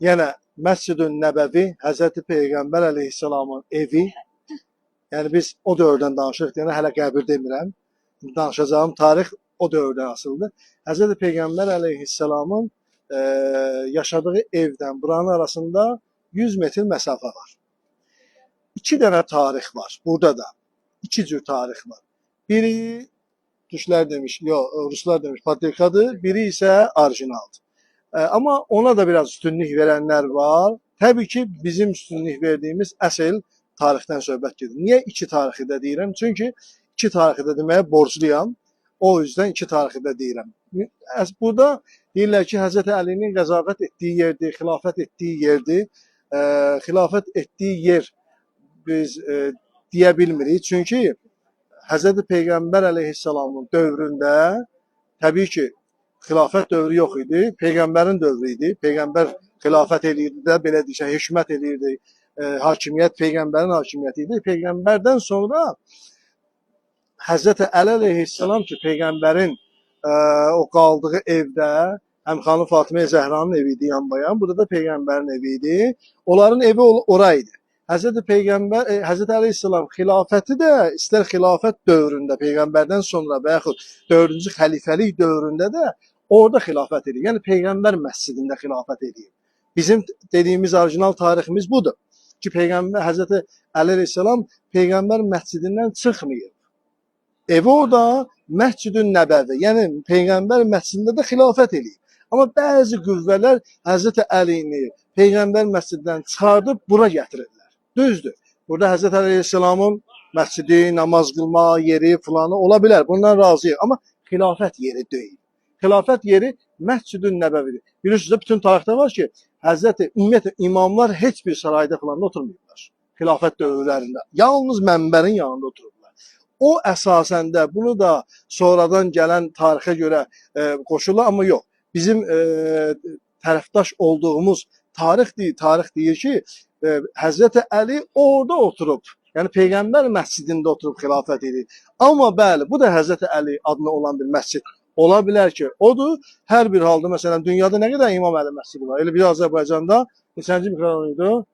yenə Məscid-ü Nəbəvi, Həzrəti Peyğəmbər əleyhissalamın evi. Yəni biz o dövrdən danışırıq, yəni hələ qəbir demirəm. Danışacağım tarix o dövrdən asılıdır. Həzrəti Peyğəmbər əleyhissalamın yaşadığı evdən buranın arasında 100 metr məsafə var. İki dənə tarix var burada da. İki cür tarix var. Biri Türklər demiş, Ruslar demiş patrikadır, biri isə orijinaldır. Amma ona da biraz üstünlük verənlər var. Təbii ki, bizim üstünlük verdiyimiz əsl tarixdən söhbət gedir. Niyə iki tarixi də deyirəm? Çünki iki tarixi də deməyə borcluyam. O yüzden iki tarixi də deyirəm. Burada deyirlər ki, Həzrəti Əlinin qəzafət etdiyi yerdir, xilafət etdiyi yerdir. Xilafət etdiyi yer biz deyə bilmirik. Çünki Həzrəti Peyğəmbər əleyhissalamın dövründə təbii ki, xilafət dövrü yox idi. Peyğəmbərin dövrü idi. Peyğəmbər xilafət eləyirdi də, belə deyək, hökumət eləyirdi. Hakimiyyət Peyğəmbərin hakimiyyəti idi. Peyğəmbərdən sonra Həzrəti Əli əleyhissalam ki, Peyğəmbərin o qaldığı evdə həm xanım Fatimə Zəhranın evi idi yanbayan, burada da Peyğəmbərin evi idi. Onların evi oraydı. Həzrəti Peyğəmbər, Həzrəti Əleyhissalam xilafəti də istər xilafət dövründə Peyğəmbərdən sonra və yaxud 4-cü xəlifəlik dövründə də orada xilafət edir. Yəni Peyğəmbər məscidində xilafət edir. Bizim dediyimiz orijinal tariximiz budur ki, Peyğəmbər Həzrəti Əli Əleyhissalam Peyğəmbər məscidindən çıxmayıb. Evi orada Məscid-ü Nəbəvi, yəni Peyğəmbər məscidində də xilafət eləyib. Amma bəzi qüvvələr Həzrəti Əlini Peyğəmbər məscidindən çıxardıb bura gətirirlər. Düzdür. Burada Həzrəti Əleyhissalamın məscidi, namaz qılma yeri filanı ola bilər. Bundan razıyıq. Amma xilafət yeri deyil. Xilafət yeri Məscid-ü Nəbəvidir. Bilirsiniz, bütün tarixdə var ki, Həzrəti ümumiyyətlə imamlar heç bir sarayda filan oturmuyorlar. Xilafət dövrlərində. Yalnız mənbərin yanında otururlar. O əsasən də bunu da sonradan gələn tarixə görə qoşulur, amma yox. Bizim tərəfdaş olduğumuz tarix deyir ki, Həzrəti Əli orada oturub, yəni Peyğəmbər məscidində oturub xilafət edir. Amma bəli, bu da Həzrəti Əli adına olan bir məscid ola bilər ki, odur. Hər bir halda, məsələn, dünyada nə qədər İmam Əli məscidi var? Elə bir Azərbaycanda neçənci mikrorayonuydu?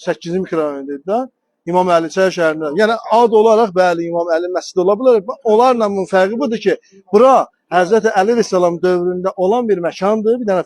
8-ci mikrorayonuydu da. İmam Əli Çay şəhərində. Yəni ad olaraq bəli İmam Əli məscidi ola bilər. Onlarla bunun fərqi budur ki, bura Həzrəti Əli Əleyhissalam dövründə olan bir məkandır. Bir dənə